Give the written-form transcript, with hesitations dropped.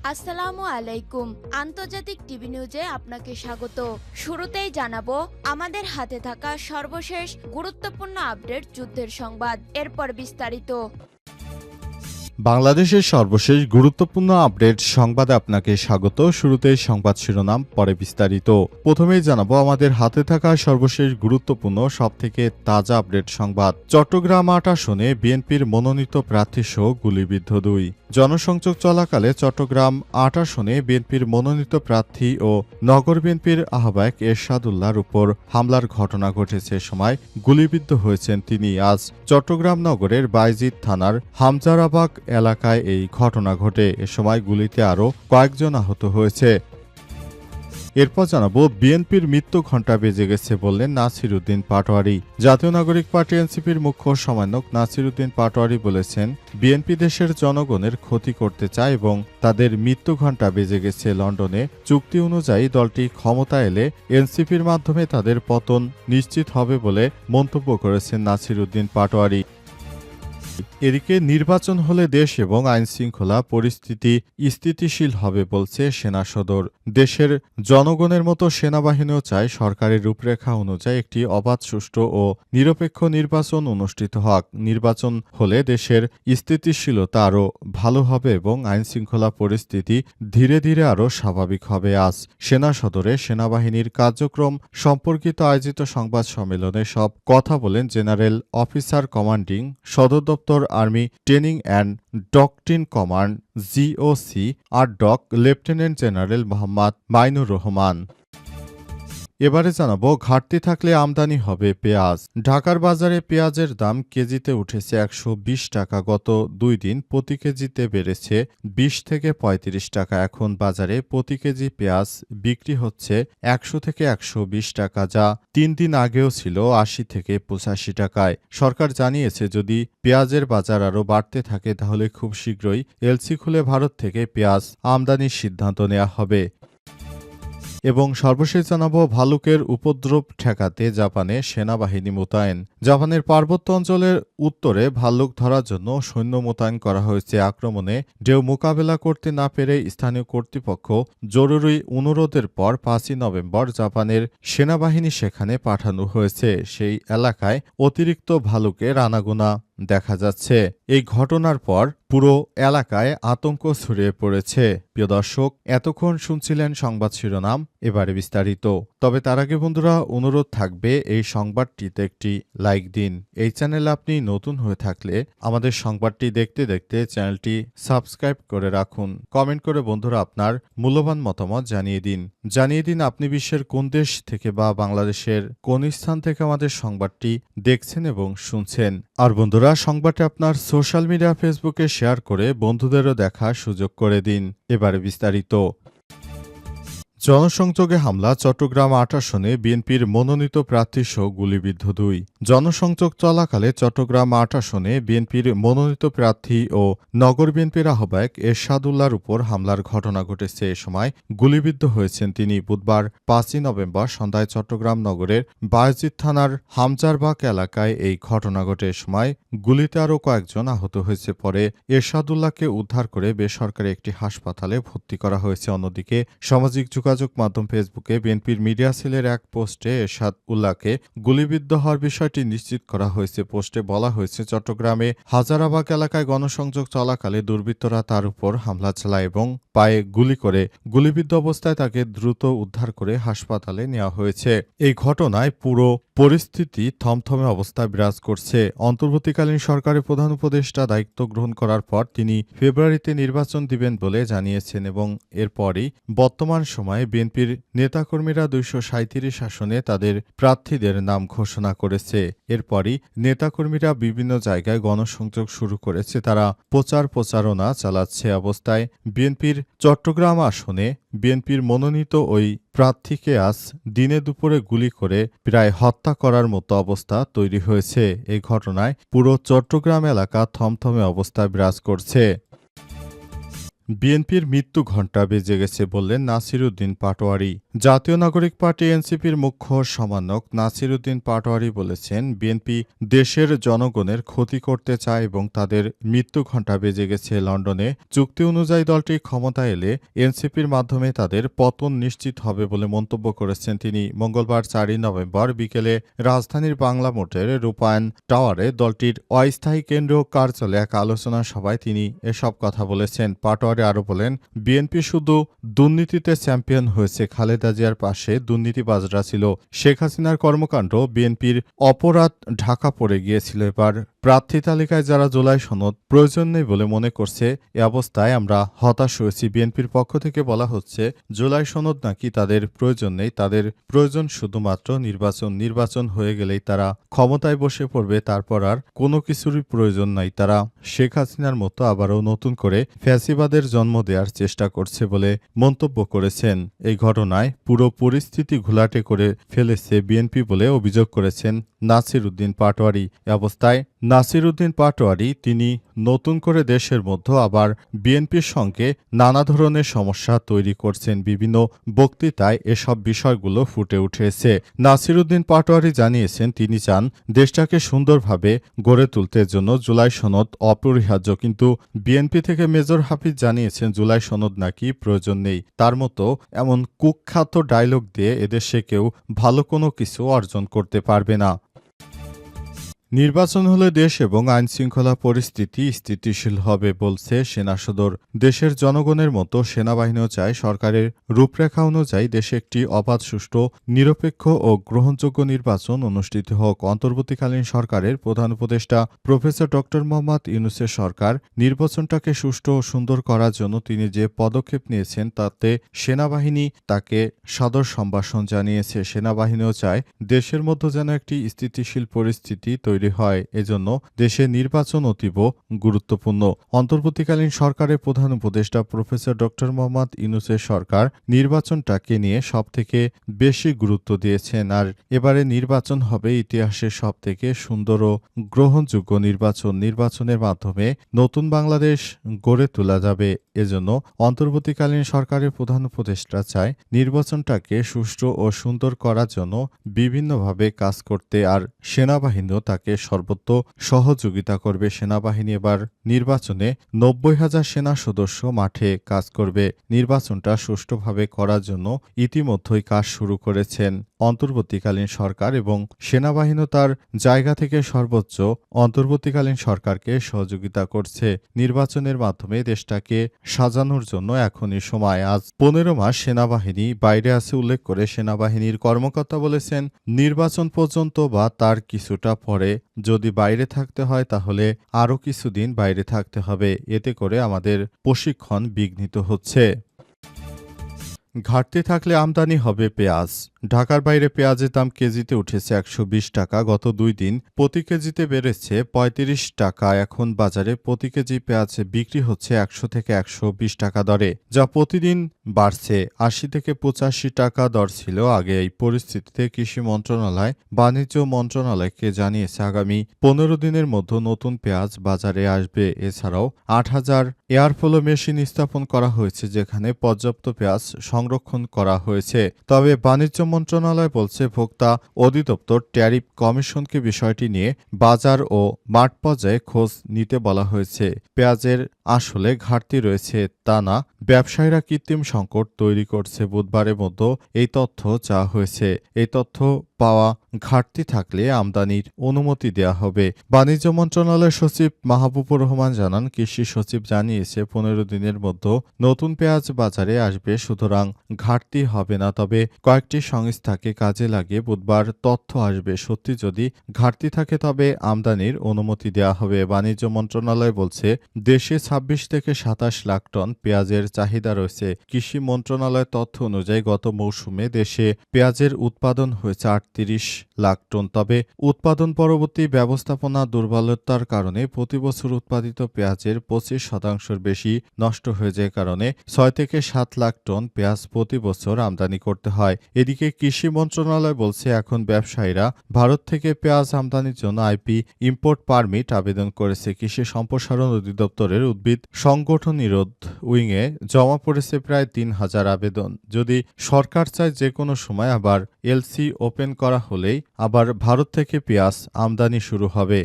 আসসালামু আলাইকুম। আন্তর্জাতিক টিভি নিউজে আপনাকে স্বাগত। শুরুতেই জানাবো আমাদের হাতে থাকা সর্বশেষ গুরুত্বপূর্ণ আপডেট যুদ্ধের সংবাদ, এরপর বিস্তারিত। বাংলাদেশের সর্বশেষ গুরুত্বপূর্ণ আপডেট সংবাদে আপনাকে স্বাগত। শুরুতেই সংবাদ শিরোনাম, পরে বিস্তারিত। প্রথমেই জানাবো আমাদের হাতে থাকা সর্বশেষ গুরুত্বপূর্ণ সবথেকে তাজা আপডেট সংবাদ। চট্টগ্রাম ৮ আসনে বিএনপির মনোনীত প্রার্থী সহ গুলিবিদ্ধ ২। জনসংযোগ চলাকালে চট্টগ্রাম ৮ আসনে বিএনপির মনোনীত প্রার্থী ও নগর বিএনপির আহ্বায়ক এরশাদুল্লাহর উপর হামলার ঘটনা ঘটেছে। সময় গুলিবিদ্ধ হয়েছেন তিনি। আজ চট্টগ্রাম নগরের বাইজিদ থানার হামজারাবাগ এলাকায় এই ঘটনা ঘটে। এ সময় গুলিতে আরও কয়েকজন আহত হয়েছে। এরপর জানাবো বিএনপির মৃত্যু ঘণ্টা বেজে গেছে বললেন নাসির উদ্দিন পাটোয়ারি। জাতীয় নাগরিক পার্টি এনসিপির মুখ্য সমন্বয়ক নাসির উদ্দিন পাটোয়ারি বলেছেন, বিএনপি দেশের জনগণের ক্ষতি করতে চায় এবং তাদের মৃত্যু ঘণ্টা বেজে গেছে। লন্ডনে চুক্তি অনুযায়ী দলটি ক্ষমতা এলে এনসিপির মাধ্যমে তাদের পতন নিশ্চিত হবে বলে মন্তব্য করেছেন নাসির উদ্দিন পাটোয়ারি। এদিকে নির্বাচন হলে দেশ এবং আইনশৃঙ্খলা পরিস্থিতি স্থিতিশীল হবে বলছে সেনা সদর। দেশের জনগণের মতো সেনাবাহিনীও চায় সরকারের রূপরেখা অনুযায়ী একটি অবাধ, সুষ্ঠু ও নিরপেক্ষ নির্বাচন অনুষ্ঠিত হোক। নির্বাচন হলে দেশের স্থিতিশীলতা আরও ভালো হবে এবং আইনশৃঙ্খলা পরিস্থিতি ধীরে ধীরে আরও স্বাভাবিক হবে। আজ সেনা সদরে সেনাবাহিনীর কার্যক্রম সম্পর্কিত আয়োজিত সংবাদ সম্মেলনে সব কথা বলেন জেনারেল অফিসার কমান্ডিং সদর দপ্তর army training and doctrine command GOC ARTDOC lieutenant general Mohammad Mainur Rahman. এবারে জানাবো ঘাটতি থাকলে আমদানি হবে পেঁয়াজ। ঢাকার বাজারে পেঁয়াজের দাম কেজিতে উঠেছে ১২০ টাকা। গত ২ দিন প্রতি কেজিতে বেড়েছে ২০ থেকে ৩৫ টাকা। এখন বাজারে প্রতি কেজি পেঁয়াজ বিক্রি হচ্ছে ১০০ থেকে ১২০ টাকা, যা ৩ দিন আগেও ছিল ৮০ থেকে ৮৫ টাকায়। সরকার জানিয়েছে যদি পেঁয়াজের বাজার আরও বাড়তে থাকে তাহলে খুব শীঘ্রই এলসি খুলে ভারত থেকে পেঁয়াজ আমদানির সিদ্ধান্ত নেওয়া হবে। এবং সর্বশেষ জানাবো ভালুকের উপদ্রব ঠেকাতে জাপানে সেনাবাহিনী মোতায়েন। জাপানের পার্বত্য অঞ্চলের উত্তরে ভাল্লুক ধরার জন্য সৈন্য মোতায়েন করা হয়েছে। আক্রমণে ঢেউ মোকাবেলা করতে না পেরে স্থানীয় কর্তৃপক্ষ জরুরি অনুরোধের পর ৫ই নভেম্বর জাপানের সেনাবাহিনী সেখানে পাঠানো হয়েছে। সেই এলাকায় অতিরিক্ত ভালুকের আনাগোনা দেখা যাচ্ছে। এই ঘটনার পর পুরো এলাকায় আতঙ্ক ছড়িয়ে পড়েছে। প্রিয় দর্শক, এতক্ষণ শুনছিলেন সংবাদ শিরোনাম, এবারে বিস্তারিত। তবে তার আগে বন্ধুরা অনুরোধ থাকবে এই সংবাদটিতে একটি লাইক দিন। এই চ্যানেলে আপনি নতুন হয়ে থাকলে আমাদের সংবাদটি দেখতে দেখতে চ্যানেলটি সাবস্ক্রাইব করে রাখুন। কমেন্ট করে বন্ধুরা আপনার মূল্যবান মতামত জানিয়ে দিন আপনি বিশ্বের কোন দেশ থেকে বা বাংলাদেশের কোন স্থান থেকে আমাদের সংবাদটি দেখছেন এবং শুনছেন। আর বন্ধুরা সংবাদটি আপনার সোশ্যাল মিডিয়া ফেসবুকে শেয়ার করে বন্ধুদেরও দেখার সুযোগ করে দিন। এবারে বিস্তারিত। জনসংযোগে হামলা, চট্টগ্রাম ৮ আসনে বিএনপির মনোনীত প্রার্থী সহ গুলিবিদ্ধ ২। জনসংযোগ চলাকালে চট্টগ্রাম ৮ আসনে বিএনপির মনোনীত প্রার্থী ও নগর বিএনপির আহ্বায়ক এরশাদুল্লাহর উপর হামলার ঘটনা ঘটেছে। এ সময় গুলিবিদ্ধ হয়েছেন তিনি। বুধবার ৫ই নভেম্বর সন্ধ্যায় চট্টগ্রাম নগরের বায়জিদ থানার হামজারবাগ এলাকায় এই ঘটনা ঘটে। এ সময় গুলিতে আরও কয়েকজন আহত হয়েছে। পরে এরশাদুল্লাহকে উদ্ধার করে বেসরকারি একটি হাসপাতালে ভর্তি করা হয়েছে। অন্যদিকে সামাজিক যোগাযোগ মাধ্যম ফেসবুকে বিএনপির মিডিয়া সেলের এক পোস্টে এরশাদ উল্লাহকে গুলিবিদ্ধ হওয়ার বিষয়টি নিশ্চিত করা হয়েছে। পোস্টে বলা হয়েছে, চট্টগ্রামে হাজারাবাগ এলাকায় গণসংযোগ চলাকালে দুর্বৃত্তরা তার উপর হামলা চালায় এবং পায়ে গুলি করে গুলিবিদ্ধ অবস্থায় তাকে দ্রুত উদ্ধার করে হাসপাতালে নেওয়া হয়েছে। এই ঘটনায় পুরো পরিস্থিতি থমথমে অবস্থায় বিরাজ করছে। অন্তর্বর্তীকালীন সরকারের প্রধান উপদেষ্টা দায়িত্ব গ্রহণ করার পর তিনি ফেব্রুয়ারিতে নির্বাচন দিবেন বলে জানিয়েছেন এবং এরপরই বর্তমান সময়ে বিএনপির নেতাকর্মীরা ২৩৭ আসনে তাদের প্রার্থীদের নাম ঘোষণা করেছে। এরপরই নেতাকর্মীরা বিভিন্ন জায়গায় গণসংযোগ শুরু করেছে। তারা প্রচারণা চালাচ্ছে। অবস্থায় বিএনপির চট্টগ্রাম আসনে বিএনপির মনোনীত ওই প্রার্থীকে আজ দিনে দুপুরে গুলি করে প্রায় হত্যা করার মতো অবস্থা তৈরি হয়েছে। এই ঘটনায় পুরো চট্টগ্রাম এলাকা থমথমে অবস্থায় বিরাজ করছে। বিএনপির মৃত্যু ঘণ্টা বেজে গেছে বললেন নাসিরউদ্দিন পাটোয়ারি। জাতীয় নাগরিক পার্টি এনসিপির মুখ্য সমন্বয়ক নাসিরউদ্দিন পাটোয়ারি বলেছেন, বিএনপি দেশের জনগণের ক্ষতি করতে চায় এবং তাদের মৃত্যু ঘণ্টা বেজে গেছে। লন্ডনে চুক্তি অনুযায়ী দলটি ক্ষমতায় এলে এনসিপির মাধ্যমে তাদের পতন নিশ্চিত হবে বলে মন্তব্য করেছেন তিনি। মঙ্গলবার 4 নভেম্বর বিকেলে রাজধানীর বাংলা মোটরের রূপায়ণ টাওয়ারে দলটির অস্থায়ী কেন্দ্রীয় কার্যালয়ে এক আলোচনা সভায় তিনি এসব কথা বলেছেন। পাটোয়ারি আরও বলেন, বিএনপি শুধু দুর্নীতিতে চ্যাম্পিয়ন হয়েছে, খালেদা জিয়ার পাশে দুর্নীতিবাজরা ছিল। শেখ হাসিনার কর্মকাণ্ড বিএনপির অপরাধ ঢাকা পড়ে গিয়েছিল। এবার প্রার্থী তালিকায় যারা জুলাই সনদ প্রয়োজন নেই বলে মনে করছে, এ অবস্থায় আমরা হতাশ হয়েছি। বিএনপির পক্ষ থেকে বলা হচ্ছে, জুলাই সনদ নাকি তাদের প্রয়োজন নেই, তাদের প্রয়োজন শুধুমাত্র নির্বাচন হয়ে গেলেই তারা ক্ষমতায় বসে পড়বে, তারপর আর কোনো কিছুরই প্রয়োজন নাই। তারা শেখ হাসিনার মতো আবারও নতুন করে ফ্যাসিবাদের জন্ম দেওয়ার চেষ্টা করছে বলে মন্তব্য করেছেন। এই ঘটনায় পুরো পরিস্থিতি ঘোলাটে করে ফেলেছে বিএনপি বলে অভিযোগ করেছেন নাসিরউদ্দিন পাটোয়ারি। এ অবস্থায় নাসিরউদ্দিন পাটোয়ারি তিনি নতুন করে দেশের মধ্যে আবার বিএনপির সঙ্গে নানা ধরনের সমস্যা তৈরি করছেন। বিভিন্ন বক্তৃতায় এসব বিষয়গুলো ফুটে উঠেছে। নাসিরউদ্দিন পাটোয়ারি জানিয়েছেন, তিনি চান দেশটাকে সুন্দরভাবে গড়ে তুলতে জন্য জুলাই সনদ অপরিহার্য, কিন্তু বিএনপি থেকে মেজর হাফিজ জানিয়েছেন জুলাই সনদ নাকি প্রয়োজন নেই। তার মতো এমন কুখ্যাত ডায়লগ দিয়ে এদেশে কেউ ভালো কোনো কিছু অর্জন করতে পারবে না। নির্বাচন হলে দেশ এবং আইনশৃঙ্খলা পরিস্থিতি স্থিতিশীল হবে বলছে সেনা সদর। দেশের জনগণের মতো সেনাবাহিনীও চায় সরকারের রূপরেখা অনুযায়ী দেশে একটি অবাধ, সুষ্ঠু, নিরপেক্ষ ও গ্রহণযোগ্য নির্বাচন অনুষ্ঠিত হোক। অন্তর্বর্তীকালীন সরকারের প্রধান উপদেষ্টা প্রফেসর ড মোহাম্মদ ইউনূসের সরকার নির্বাচনটাকে সুষ্ঠু ও সুন্দর করার জন্য তিনি যে পদক্ষেপ নিয়েছেন তাতে সেনাবাহিনী তাকে সাদর সম্ভাষণ জানিয়েছে। সেনাবাহিনীও চায় দেশের মধ্যে যেন একটি স্থিতিশীল পরিস্থিতি তৈরি হয়, এজন্য দেশে নির্বাচন অতীব গুরুত্বপূর্ণ। অন্তর্বর্তীকালীন সরকারের প্রধান উপদেষ্টা প্রফেসর ড মোহাম্মদ ইউনূসের সরকার নির্বাচনটাকে নিয়ে সবথেকে বেশি গুরুত্ব দিয়েছেন। আর এবারে নির্বাচন হবে ইতিহাসের সবথেকে সুন্দর ও গ্রহণযোগ্য নির্বাচন। নির্বাচনের মাধ্যমে নতুন বাংলাদেশ গড়ে তোলা যাবে। এজন্য অন্তর্বর্তীকালীন সরকারের প্রধান উপদেষ্টা চায় নির্বাচনটাকে সুষ্ঠু ও সুন্দর করার জন্য বিভিন্নভাবে কাজ করতে, আর সেনাবাহিনীও তাকে সর্বত্র সহযোগিতা করবে। সেনাবাহিনী এবার নির্বাচনে 90,000 সেনা সদস্য মাঠে কাজ করবে। নির্বাচনটা সুষ্ঠুভাবে করার জন্য ইতিমধ্যেই কাজ শুরু করেছেন অন্তর্বর্তীকালীন সরকার এবং সেনাবাহিনী তার জায়গা থেকে সর্বোচ্চ অন্তর্বর্তীকালীন সরকারকে সহযোগিতা করছে। নির্বাচনের মাধ্যমে দেশটাকে সাজানোর জন্য এখনই সময়। আজ 15 মাস সেনাবাহিনী বাইরে আছে উল্লেখ করে সেনাবাহিনীর কর্মকর্তা বলেছেন, নির্বাচন পর্যন্ত বা তার কিছুটা পরে যদি বাইরে থাকতে হয় তাহলে আরও কিছুদিন বাইরে থাকতে হবে। এতে করে আমাদের প্রশিক্ষণ বিঘ্নিত হচ্ছে। ঘাটতি থাকলে আমদানি হবে পেঁয়াজ। ঢাকার বাইরে পেঁয়াজের দাম কেজিতে উঠেছে 120 টাকা। গত 2 দিন প্রতি কেজিতে বেড়েছে 35 টাকা। এখন বাজারে প্রতি কেজি পেঁয়াজ বিক্রি হচ্ছে 100 থেকে 120 টাকা দরে, যা প্রতিদিন বাড়ছে। 80 থেকে 85 টাকা দর ছিল আগে। এই পরিস্থিতিতে কৃষি মন্ত্রণালয় বাণিজ্য মন্ত্রণালয়কে জানিয়েছে আগামী 15 দিনের মধ্যে নতুন পেঁয়াজ বাজারে আসবে। এছাড়াও 8000 এয়ারফ্লো মেশিন স্থাপন করা হয়েছে, যেখানে পর্যাপ্ত পেঁয়াজ সংরক্ষণ করা হয়েছে। তবে বাণিজ্য মন্ত্রণালয় বলছে, ভোক্তা অধিদপ্তর ট্যারিফ কমিশনকে বিষয়টি নিয়ে বাজার ও মাঠ পর্যায়ে খোঁজ নিতে বলা হয়েছে। পেঁয়াজের আসলে ঘাটতি রয়েছে তা না, ব্যবসায়ীরা কৃত্রিম সংকট তৈরি করছে। বুধবারের মধ্যে এই তথ্য চাওয়া হয়েছে। এই তথ্য পাওয়া ঘাটতি থাকলে আমদানির অনুমতি দেয়া হবে। বাণিজ্য মন্ত্রণালয়ের সচিব মাহবুবুর রহমান জানান, কৃষি সচিব জানিয়েছে 15 দিনের মধ্যে নতুন পেঁয়াজ বাজারে আসবে, সুতরাং ঘাটতি হবে না। তবে কয়েকটি সংস্থাকে কাজে লাগিয়ে বুধবার তথ্য আসবে। সত্যি যদি ঘাটতি থাকে তবে আমদানির অনুমতি দেওয়া হবে। বাণিজ্য মন্ত্রণালয় বলছে, দেশে 26 থেকে 27 লাখ টন পেঁয়াজের চাহিদা রয়েছে। কৃষি মন্ত্রণালয়ের তথ্য অনুযায়ী গত মৌসুমে দেশে পেঁয়াজের উৎপাদন হয়েছে 38 লাখ টন। তবে উৎপাদন পরবর্তী ব্যবস্থাপনা দুর্বলতার কারণে প্রতি বছর উৎপাদিত পেঁয়াজের 25% বেশি নষ্ট হয়ে যায়। কারণে 6 থেকে 7 লাখ টন পেঁয়াজ প্রতি বছর আমদানি করতে হয়। এদিকে কৃষি মন্ত্রণালয় বলছে, এখন ব্যবসায়ীরা ভারত থেকে পেঁয়াজ আমদানির জন্য আইপি ইম্পোর্ট পারমিট আবেদন করেছে। কৃষি সম্প্রসারণ অধিদপ্তরের উদ্যোগে উদ্ভিদ সংগঠন নিরোধ উইংয়ে জমা পড়েছে প্রায় ৩,০০০ আবেদন। যদি সরকার চায় যে কোনো সময় আবার এলসি ওপেন করা হলেই আবার ভারত থেকে পেঁয়াজ আমদানি শুরু হবে।